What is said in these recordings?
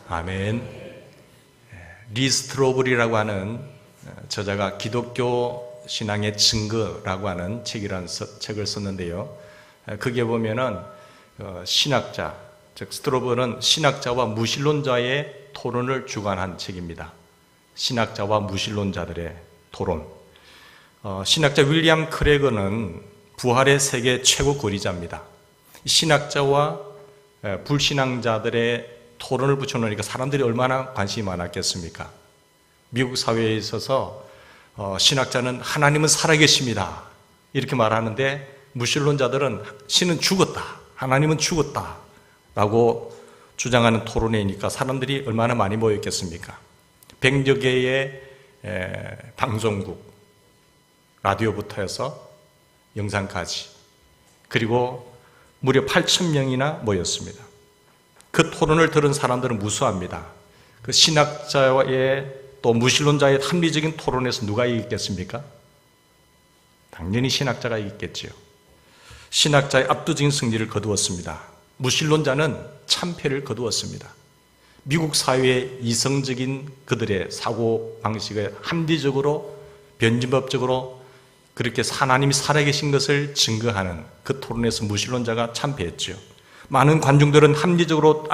아멘. 리 스트로블이라고 하는 저자가 기독교 신앙의 증거라고 하는 책을 썼는데요. 거기에 보면은 신학자, 즉 스트로블은 신학자와 무신론자의 토론을 주관한 책입니다. 신학자와 무신론자들의 토론. 신학자 윌리엄 크레거는 부활의 세계 최고 권위자입니다. 신학자와 불신앙자들의 토론을 붙여놓으니까 사람들이 얼마나 관심이 많았겠습니까? 미국 사회에 있어서 신학자는 하나님은 살아계십니다 이렇게 말하는데, 무신론자들은 신은 죽었다, 하나님은 죽었다 라고 주장하는 토론회이니까 사람들이 얼마나 많이 모였겠습니까? 100여 개의 방송국, 라디오부터 해서 영상까지, 그리고 무려 8,000명이나 모였습니다. 그 토론을 들은 사람들은 무수합니다. 그 신학자의 또 무신론자의 합리적인 토론에서 누가 이겼겠습니까? 당연히 신학자가 이겼지요. 신학자의 압도적인 승리를 거두었습니다. 무신론자는 참패를 거두었습니다. 미국 사회의 이성적인 그들의 사고 방식을 합리적으로, 변증법적으로 그렇게 하나님이 살아계신 것을 증거하는 그 토론에서 무신론자가 참패했죠. 많은 관중들은 합리적으로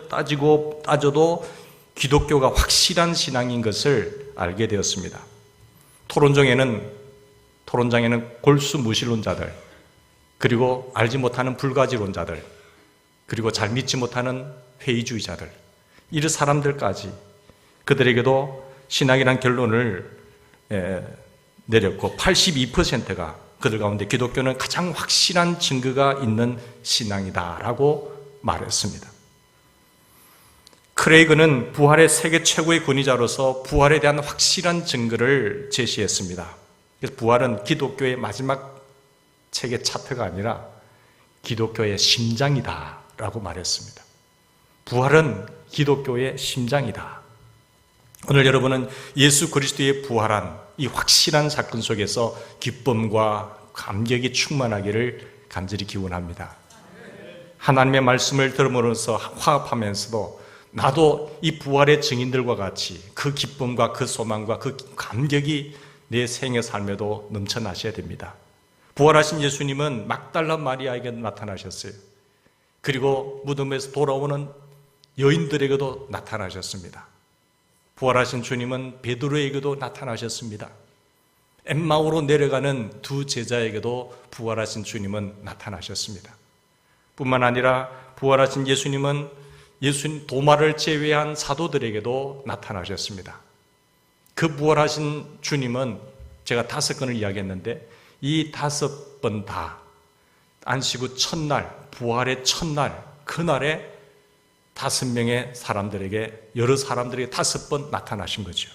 따져도 기독교가 확실한 신앙인 것을 알게 되었습니다. 토론장에는 골수 무신론자들, 그리고 알지 못하는 불가지론자들, 그리고 잘 믿지 못하는 회의주의자들, 이런 사람들까지 그들에게도 신앙이란 결론을 내렸고 82%가 그들 가운데 기독교는 가장 확실한 증거가 있는 신앙이다라고 말했습니다. 크레이그는 부활의 세계 최고의 권위자로서 부활에 대한 확실한 증거를 제시했습니다. 그래서 부활은 기독교의 마지막 책의 차트가 아니라 기독교의 심장이다라고 말했습니다. 부활은 기독교의 심장이다. 오늘 여러분은 예수 그리스도의 부활한 이 확실한 사건 속에서 기쁨과 감격이 충만하기를 간절히 기원합니다. 하나님의 말씀을 들음으로써 화합하면서도 나도 이 부활의 증인들과 같이 그 기쁨과 그 소망과 그 감격이 내 생의 삶에도 넘쳐나셔야 됩니다. 부활하신 예수님은 막달라 마리아에게 나타나셨어요. 그리고 무덤에서 돌아오는 여인들에게도 나타나셨습니다. 부활하신 주님은 베드로에게도 나타나셨습니다. 엠마오로 내려가는 두 제자에게도 부활하신 주님은 나타나셨습니다. 뿐만 아니라 부활하신 예수님은 도마를 제외한 사도들에게도 나타나셨습니다. 그 부활하신 주님은 제가 5건을 이야기했는데 이 5번 다 안식 후 첫날, 부활의 첫날, 그날에 5명의 사람들에게, 여러 사람들에게 5번 나타나신 거죠.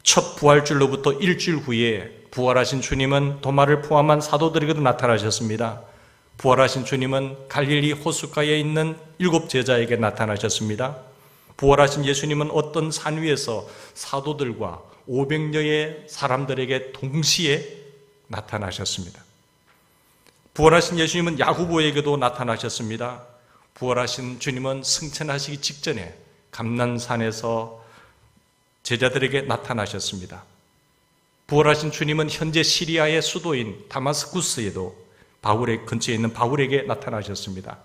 첫 부활주일로부터 일주일 후에 부활하신 주님은 도마를 포함한 사도들에게도 나타나셨습니다. 부활하신 주님은 갈릴리 호숫가에 있는 7 제자에게 나타나셨습니다. 부활하신 예수님은 어떤 산 위에서 사도들과 500여의 사람들에게 동시에 나타나셨습니다. 부활하신 예수님은 야고보에게도 나타나셨습니다. 부활하신 주님은 승천하시기 직전에 감난산에서 제자들에게 나타나셨습니다. 부활하신 주님은 현재 시리아의 수도인 다마스쿠스에도 바울의 근처에 있는 바울에게 나타나셨습니다.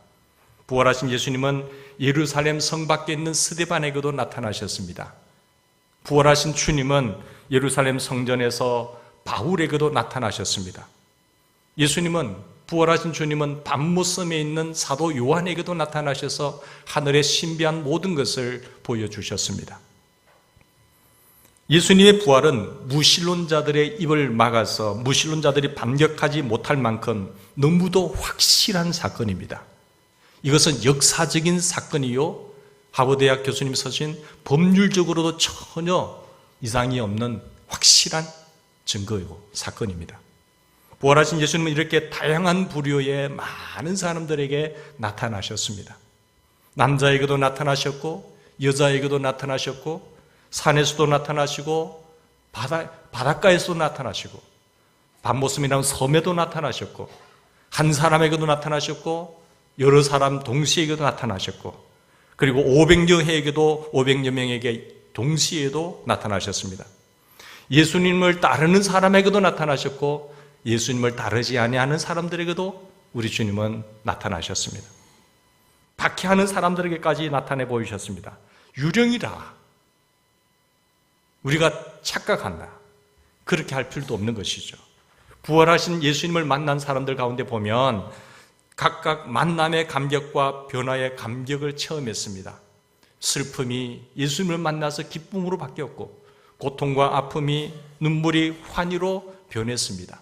부활하신 예수님은 예루살렘 성 밖에 있는 스데반에게도 나타나셨습니다. 부활하신 주님은 예루살렘 성전에서 바울에게도 나타나셨습니다. 부활하신 주님은 밤모섬에 있는 사도 요한에게도 나타나셔서 하늘의 신비한 모든 것을 보여주셨습니다. 예수님의 부활은 무신론자들의 입을 막아서 무신론자들이 반격하지 못할 만큼 너무도 확실한 사건입니다. 이것은 역사적인 사건이요, 하버드대학 교수님 쓰신 법률적으로도 전혀 이상이 없는 확실한 증거이고 사건입니다. 부활하신 예수님은 이렇게 다양한 부류의 많은 사람들에게 나타나셨습니다. 남자에게도 나타나셨고 여자에게도 나타나셨고 산에서도 나타나시고 바닷가에서도 나타나시고 밤모섬이라는 섬에도 나타나셨고 한 사람에게도 나타나셨고 여러 사람 동시에게도 나타나셨고 그리고 500여 명에게 동시에도 나타나셨습니다. 예수님을 따르는 사람에게도 나타나셨고 예수님을 따르지 아니하는 사람들에게도 우리 주님은 나타나셨습니다. 박해하는 사람들에게까지 나타내 보이셨습니다. 유령이라 우리가 착각한다, 그렇게 할 필요도 없는 것이죠. 부활하신 예수님을 만난 사람들 가운데 보면 각각 만남의 감격과 변화의 감격을 체험했습니다. 슬픔이 예수님을 만나서 기쁨으로 바뀌었고 고통과 아픔이 눈물이 환희로 변했습니다.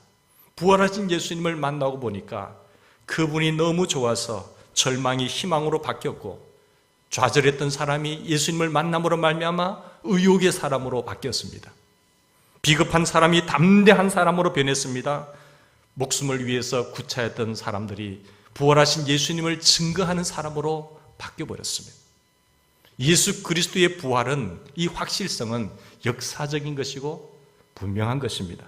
부활하신 예수님을 만나고 보니까 그분이 너무 좋아서 절망이 희망으로 바뀌었고 좌절했던 사람이 예수님을 만남으로 말미암아 의욕의 사람으로 바뀌었습니다. 비겁한 사람이 담대한 사람으로 변했습니다. 목숨을 위해서 구차했던 사람들이 부활하신 예수님을 증거하는 사람으로 바뀌어버렸습니다. 예수 그리스도의 부활은, 이 확실성은 역사적인 것이고 분명한 것입니다.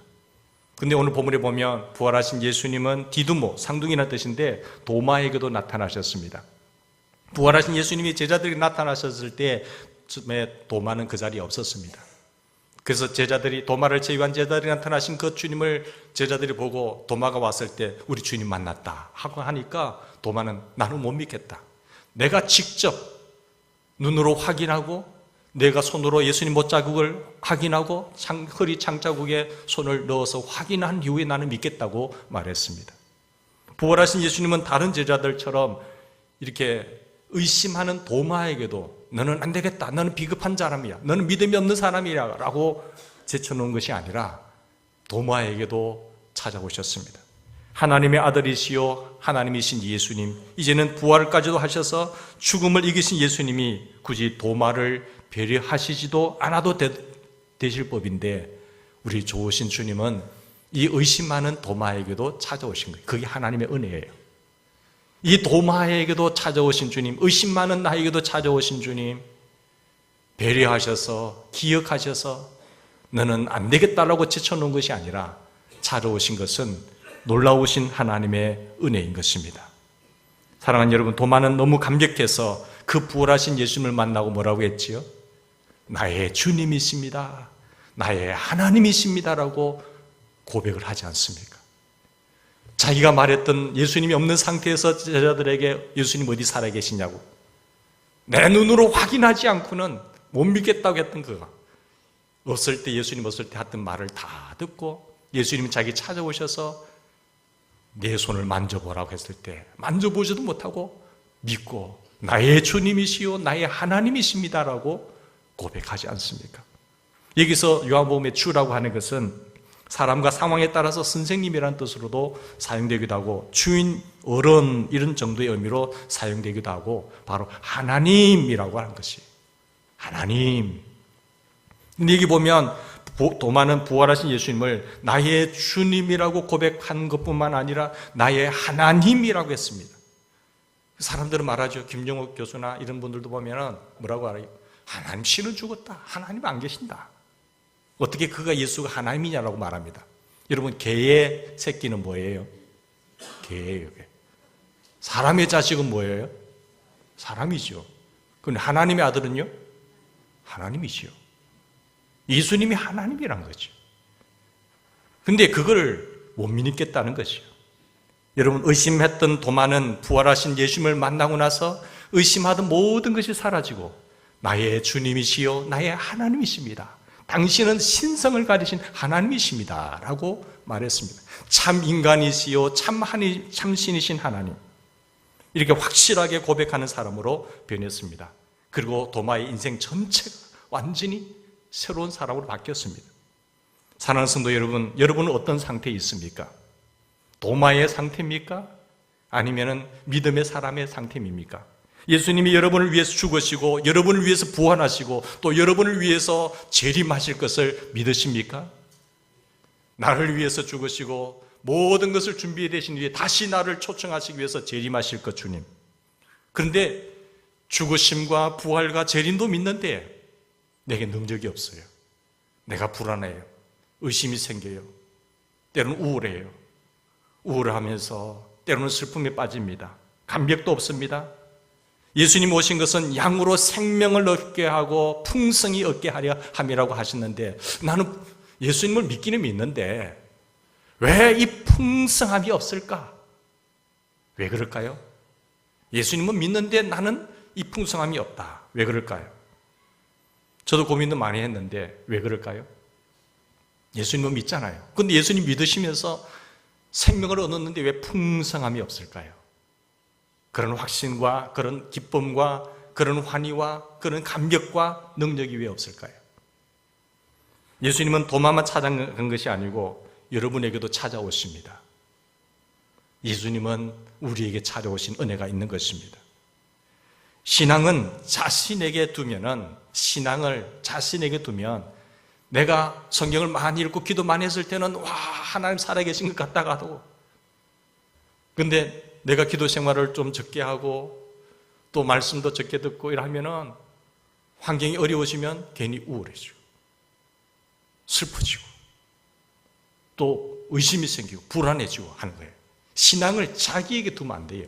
근데 오늘 본문에 보면 부활하신 예수님은 디두모, 상둥이라는 뜻인데 도마에게도 나타나셨습니다. 부활하신 예수님이 제자들에게 나타나셨을 때 도마는 그 자리에 없었습니다. 그래서 제자들이, 도마를 제외한 제자들이 나타나신 그 주님을 제자들이 보고 도마가 왔을 때 우리 주님 만났다 하고 하니까 도마는 나는 못 믿겠다. 내가 직접 눈으로 확인하고 내가 손으로 예수님 못자국을 확인하고 허리 창자국에 손을 넣어서 확인한 이후에 나는 믿겠다고 말했습니다. 부활하신 예수님은 다른 제자들처럼 이렇게 의심하는 도마에게도 너는 안 되겠다, 너는 비겁한 사람이야, 너는 믿음이 없는 사람이야 라고 제쳐놓은 것이 아니라 도마에게도 찾아오셨습니다. 하나님의 아들이시요 하나님이신 예수님, 이제는 부활까지도 하셔서 죽음을 이기신 예수님이 굳이 도마를 배려하시지도 않아도 되실 법인데 우리 좋으신 주님은 이 의심하는 도마에게도 찾아오신 거예요. 그게 하나님의 은혜예요. 이 도마에게도 찾아오신 주님, 의심 많은 나에게도 찾아오신 주님, 배려하셔서 기억하셔서 너는 안 되겠다라고 제쳐놓은 것이 아니라 찾아오신 것은 놀라우신 하나님의 은혜인 것입니다. 사랑하는 여러분, 도마는 너무 감격해서 그 부활하신 예수님을 만나고 뭐라고 했지요? 나의 주님이십니다, 나의 하나님이십니다라고 고백을 하지 않습니까? 자기가 말했던 예수님이 없는 상태에서 제자들에게 예수님 어디 살아계시냐고 내 눈으로 확인하지 않고는 못 믿겠다고 했던 그가 없을 때, 예수님 없을 때 했던 말을 다 듣고 예수님이 자기 찾아오셔서 내 손을 만져보라고 했을 때 만져보지도 못하고 믿고 나의 주님이시요 나의 하나님이십니다라고 고백하지 않습니까? 여기서 요한복음의 주라고 하는 것은 사람과 상황에 따라서 선생님이라는 뜻으로도 사용되기도 하고 주인, 어른 이런 정도의 의미로 사용되기도 하고 바로 하나님이라고 하는 것이 하나님. 근데 여기 보면 도마는 부활하신 예수님을 나의 주님이라고 고백한 것뿐만 아니라 나의 하나님이라고 했습니다. 사람들은 말하죠. 김정욱 교수나 이런 분들도 보면 뭐라고 알아요? 하나님 씨는 죽었다, 하나님 안 계신다. 어떻게 그가 예수가 하나님이냐라고 말합니다. 여러분, 개의 새끼는 뭐예요? 개예요. 사람의 자식은 뭐예요? 사람이죠. 그런데 하나님의 아들은요? 하나님이지요. 예수님이 하나님이란 거죠. 근데 그걸 못 믿겠다는 것이요. 여러분, 의심했던 도마는 부활하신 예수님을 만나고 나서 의심하던 모든 것이 사라지고 나의 주님이시요 나의 하나님이십니다, 당신은 신성을 가지신 하나님이십니다 라고 말했습니다. 참 인간이시요 참 신이신 하나님, 이렇게 확실하게 고백하는 사람으로 변했습니다. 그리고 도마의 인생 전체가 완전히 새로운 사람으로 바뀌었습니다. 사랑하는 성도 여러분, 여러분은 어떤 상태에 있습니까? 도마의 상태입니까? 아니면 믿음의 사람의 상태입니까? 예수님이 여러분을 위해서 죽으시고 여러분을 위해서 부활하시고 또 여러분을 위해서 재림하실 것을 믿으십니까? 나를 위해서 죽으시고 모든 것을 준비해 되신 뒤에 다시 나를 초청하시기 위해서 재림하실 것 주님. 그런데 죽으심과 부활과 재림도 믿는데 내게 능력이 없어요. 내가 불안해요. 의심이 생겨요. 때로는 우울해요. 우울하면서 때로는 슬픔에 빠집니다. 감격도 없습니다. 예수님 오신 것은 양으로 생명을 얻게 하고 풍성히 얻게 하려 함이라고 하셨는데, 나는 예수님을 믿기는 믿는데 왜 이 풍성함이 없을까? 왜 그럴까요? 예수님은 믿는데 나는 이 풍성함이 없다. 왜 그럴까요? 저도 고민도 많이 했는데 왜 그럴까요? 예수님은 믿잖아요. 그런데 예수님 믿으시면서 생명을 얻었는데 왜 풍성함이 없을까요? 그런 확신과 그런 기쁨과 그런 환희와 그런 감격과 능력이 왜 없을까요? 예수님은 도마만 찾아간 것이 아니고 여러분에게도 찾아오십니다. 예수님은 우리에게 찾아오신 은혜가 있는 것입니다. 신앙은 자신에게 두면 내가 성경을 많이 읽고 기도 많이 했을 때는 와, 하나님 살아계신 것 같다가도, 근데 내가 기도 생활을 좀 적게 하고 또 말씀도 적게 듣고 이러면은 환경이 어려워지면 괜히 우울해지고 슬퍼지고 또 의심이 생기고 불안해지고 하는 거예요. 신앙을 자기에게 두면 안 돼요.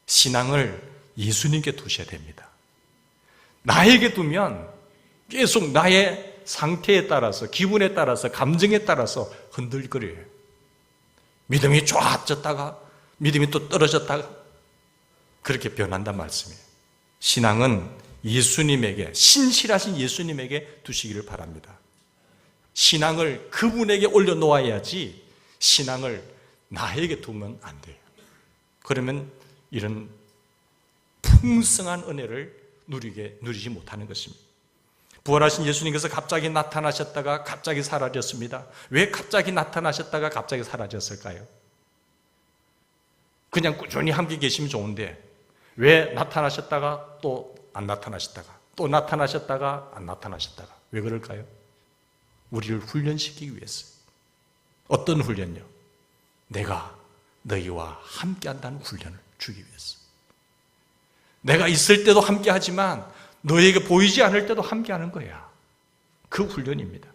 신앙을 예수님께 두셔야 됩니다. 나에게 두면 계속 나의 상태에 따라서, 기분에 따라서, 감정에 따라서 흔들거려요. 믿음이 좋아졌다가 믿음이 또 떨어졌다가 그렇게 변한단 말씀이에요. 신앙은 예수님에게, 신실하신 예수님에게 두시기를 바랍니다. 신앙을 그분에게 올려놓아야지 신앙을 나에게 두면 안 돼요. 그러면 이런 풍성한 은혜를 누리지 못하는 것입니다. 부활하신 예수님께서 갑자기 나타나셨다가 갑자기 사라졌습니다. 왜 갑자기 나타나셨다가 갑자기 사라졌을까요? 그냥 꾸준히 함께 계시면 좋은데 왜 나타나셨다가 또 안 나타나셨다가 또 나타나셨다가 안 나타나셨다가 왜 그럴까요? 우리를 훈련시키기 위해서. 어떤 훈련요? 내가 너희와 함께한다는 훈련을 주기 위해서. 내가 있을 때도 함께하지만 너희에게 보이지 않을 때도 함께하는 거야. 그 훈련입니다.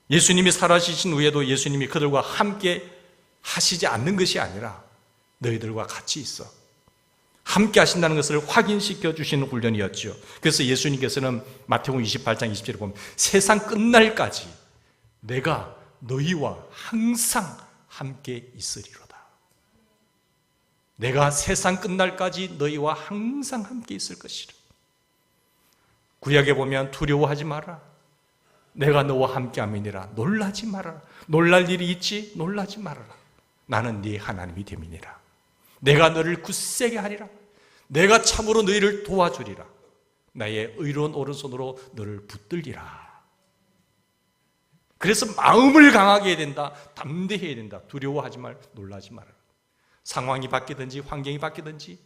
예수님이 살아계신 후에도 예수님이 그들과 함께 하시지 않는 것이 아니라 너희들과 같이 있어 함께 하신다는 것을 확인시켜 주시는 훈련이었죠. 그래서 예수님께서는 마태복음 28장 20절에 보면 세상 끝날까지 내가 너희와 항상 함께 있으리로다. 내가 세상 끝날까지 너희와 항상 함께 있을 것이라. 구약에 보면 두려워하지 마라. 내가 너와 함께함이니라. 놀라지 말아라. 놀랄 일이 있지? 놀라지 말아라. 나는 네 하나님이 됨이니라. 내가 너를 굳세게 하리라. 내가 참으로 너희를 도와주리라. 나의 의로운 오른손으로 너를 붙들리라. 그래서 마음을 강하게 해야 된다. 담대해야 된다. 두려워하지 말, 놀라지 말아라. 상황이 바뀌든지 환경이 바뀌든지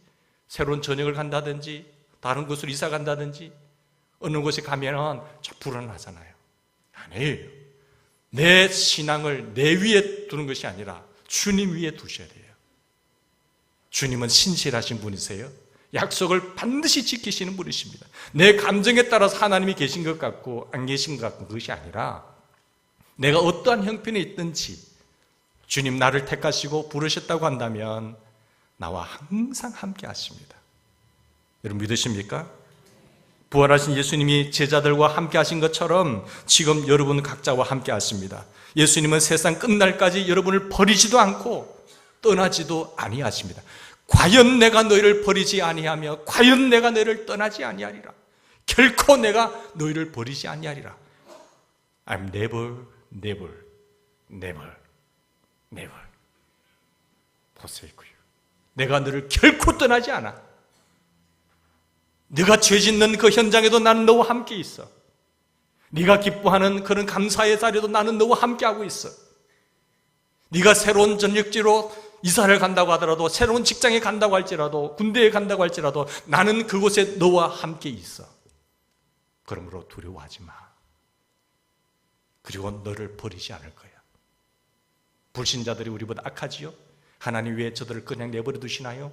새로운 전역을 간다든지 다른 곳으로 이사 간다든지 어느 곳에 가면은 좀 불안하잖아요. 아니에요. 내 신앙을 내 위에 두는 것이 아니라 주님 위에 두셔야 돼요. 주님은 신실하신 분이세요. 약속을 반드시 지키시는 분이십니다. 내 감정에 따라서 하나님이 계신 것 같고 안 계신 것 같고 그것이 아니라 내가 어떠한 형편에 있든지 주님 나를 택하시고 부르셨다고 한다면 나와 항상 함께 하십니다. 여러분 믿으십니까? 부활하신 예수님이 제자들과 함께 하신 것처럼 지금 여러분 각자와 함께 하십니다. 예수님은 세상 끝날까지 여러분을 버리지도 않고 떠나지도 아니하십니다. 과연 내가 너희를 버리지 아니하며 과연 내가 너희를 떠나지 아니하리라. 결코 내가 너희를 버리지 아니하리라. I'm never, never, never, never forsake you. 내가 너를 결코 떠나지 않아. 네가 죄 짓는 그 현장에도 나는 너와 함께 있어. 네가 기뻐하는 그런 감사의 자리에도 나는 너와 함께하고 있어. 네가 새로운 전역지로 이사를 간다고 하더라도 새로운 직장에 간다고 할지라도 군대에 간다고 할지라도 나는 그곳에 너와 함께 있어. 그러므로 두려워하지 마. 그리고 너를 버리지 않을 거야. 불신자들이 우리보다 악하지요? 하나님 왜 저들을 그냥 내버려 두시나요?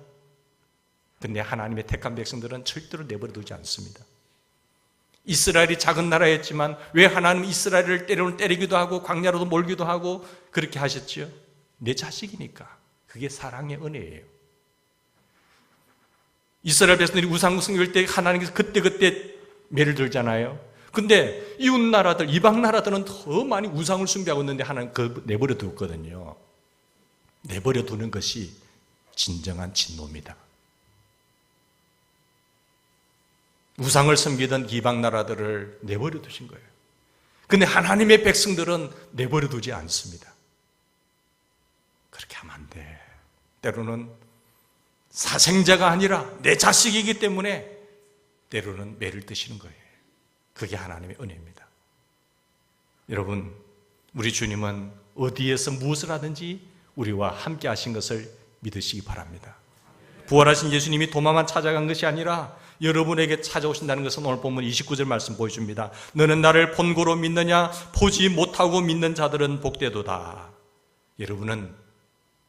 근데 하나님의 택한 백성들은 절대로 내버려 두지 않습니다. 이스라엘이 작은 나라였지만 왜 하나님은 이스라엘을 때로는 때리기도 하고 광야로도 몰기도 하고 그렇게 하셨지요? 내 자식이니까. 그게 사랑의 은혜예요. 이스라엘 백성들이 우상 섬길 때 하나님께서 그때그때 매를 들잖아요. 근데 이웃 나라들, 이방 나라들은 더 많이 우상을 숭배하고 있는데 하나님 그 내버려 두었거든요. 내버려 두는 것이 진정한 진노입니다. 우상을 섬기던 이방 나라들을 내버려 두신 거예요. 근데 하나님의 백성들은 내버려 두지 않습니다. 그렇게 하면 안 돼. 때로는 사생자가 아니라 내 자식이기 때문에 때로는 매를 뜨시는 거예요. 그게 하나님의 은혜입니다. 여러분, 우리 주님은 어디에서 무엇을 하든지 우리와 함께 하신 것을 믿으시기 바랍니다. 부활하신 예수님이 도마만 찾아간 것이 아니라 여러분에게 찾아오신다는 것은 오늘 본문 29절 말씀 보여줍니다. 너는 나를 본고로 믿느냐? 보지 못하고 믿는 자들은 복되도다. 여러분은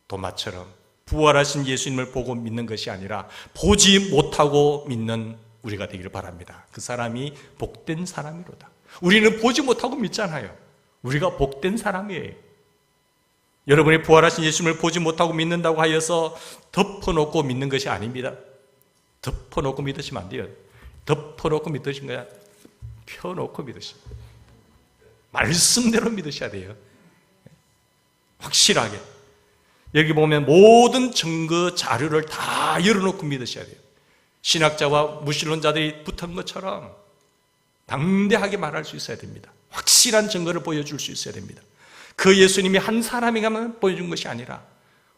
도마처럼 부활하신 예수님을 보고 믿는 것이 아니라 보지 못하고 믿는 우리가 되기를 바랍니다. 그 사람이 복된 사람이로다. 우리는 보지 못하고 믿잖아요. 우리가 복된 사람이에요. 여러분이 부활하신 예수님을 보지 못하고 믿는다고 하여서 덮어놓고 믿는 것이 아닙니다. 덮어놓고 믿으시면 안 돼요. 덮어놓고 믿으신 거야. 펴놓고 믿으시면 말씀대로 믿으셔야 돼요. 확실하게. 여기 보면 모든 증거 자료를 다 열어놓고 믿으셔야 돼요. 신학자와 무신론자들이 붙은 것처럼 당대하게 말할 수 있어야 됩니다. 확실한 증거를 보여줄 수 있어야 됩니다. 그 예수님이 한 사람에게만 보여준 것이 아니라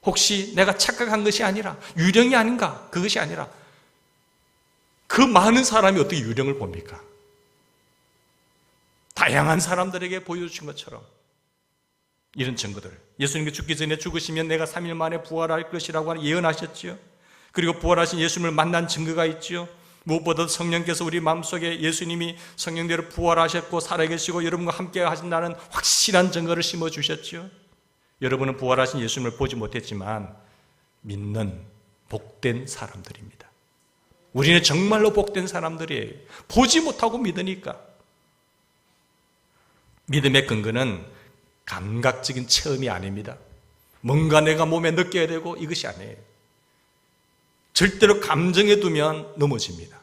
혹시 내가 착각한 것이 아니라 유령이 아닌가 그것이 아니라 그 많은 사람이 어떻게 유령을 봅니까? 다양한 사람들에게 보여주신 것처럼 이런 증거들, 예수님께 죽기 전에 죽으시면 내가 3일 만에 부활할 것이라고 예언하셨지요. 그리고 부활하신 예수님을 만난 증거가 있지요. 무엇보다 성령께서 우리 마음속에 예수님이 성령대로 부활하셨고 살아계시고 여러분과 함께 하신다는 확실한 증거를 심어주셨죠. 여러분은 부활하신 예수님을 보지 못했지만 믿는 복된 사람들입니다. 우리는 정말로 복된 사람들이에요. 보지 못하고 믿으니까. 믿음의 근거는 감각적인 체험이 아닙니다. 뭔가 내가 몸에 느껴야 되고 이것이 아니에요. 절대로 감정에 두면 넘어집니다.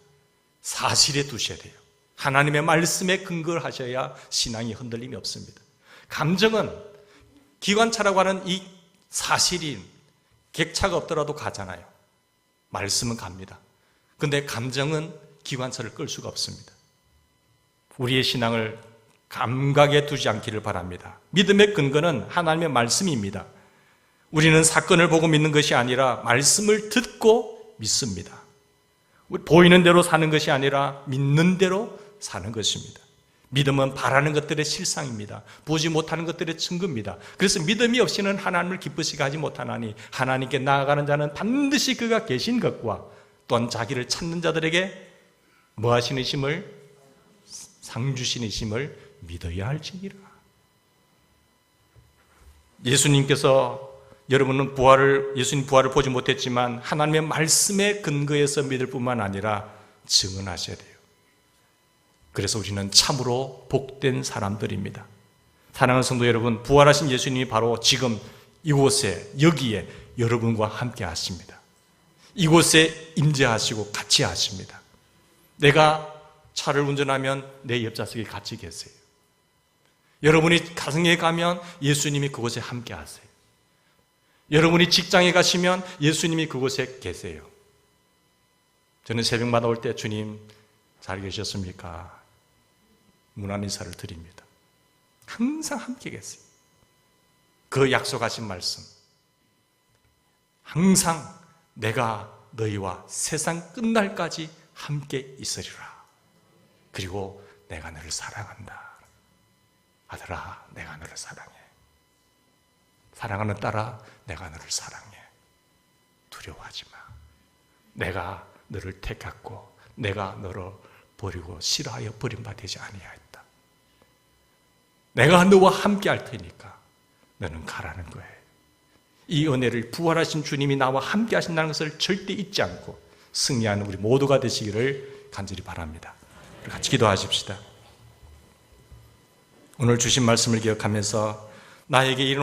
사실에 두셔야 돼요. 하나님의 말씀에 근거를 하셔야 신앙이 흔들림이 없습니다. 감정은 기관차라고 하는 이 사실이 객차가 없더라도 가잖아요. 말씀은 갑니다. 그런데 감정은 기관차를 끌 수가 없습니다. 우리의 신앙을 감각에 두지 않기를 바랍니다. 믿음의 근거는 하나님의 말씀입니다. 우리는 사건을 보고 믿는 것이 아니라 말씀을 듣고 믿습니다. 보이는 대로 사는 것이 아니라 믿는 대로 사는 것입니다. 믿음은 바라는 것들의 실상입니다. 보지 못하는 것들의 증거입니다. 그래서 믿음이 없이는 하나님을 기쁘시게 하지 못하나니 하나님께 나아가는 자는 반드시 그가 계신 것과 또한 자기를 찾는 자들에게 뭐 하시는 심을? 상 주시는 심을 믿어야 할지니라. 예수님께서 여러분은 예수님 부활을 보지 못했지만 하나님의 말씀에 근거해서 믿을 뿐만 아니라 증언하셔야 돼요. 그래서 우리는 참으로 복된 사람들입니다. 사랑하는 성도 여러분, 부활하신 예수님이 바로 지금 이곳에 여기에 여러분과 함께 하십니다. 이곳에 임재하시고 같이 하십니다. 내가 차를 운전하면 내 옆좌석에 같이 계세요. 여러분이 가정에 가면 예수님이 그곳에 함께 하세요. 여러분이 직장에 가시면 예수님이 그곳에 계세요. 저는 새벽마다 올 때 주님 잘 계셨습니까? 문안 인사를 드립니다. 항상 함께 계세요. 그 약속하신 말씀, 항상 내가 너희와 세상 끝날까지 함께 있으리라. 그리고 내가 너를 사랑한다. 아들아, 내가 너를 사랑해. 사랑하는 딸아, 내가 너를 사랑해. 두려워하지 마. 내가 너를 택했고 내가 너를 버리고 싫어하여 버림받지 아니하였다. 내가 너와 함께 할 테니까 너는 가라는 거예요. 이 은혜를 부활하신 주님이 나와 함께 하신다는 것을 절대 잊지 않고 승리하는 우리 모두가 되시기를 간절히 바랍니다. 같이 기도하십시다. 오늘 주신 말씀을 기억하면서 나에게 이런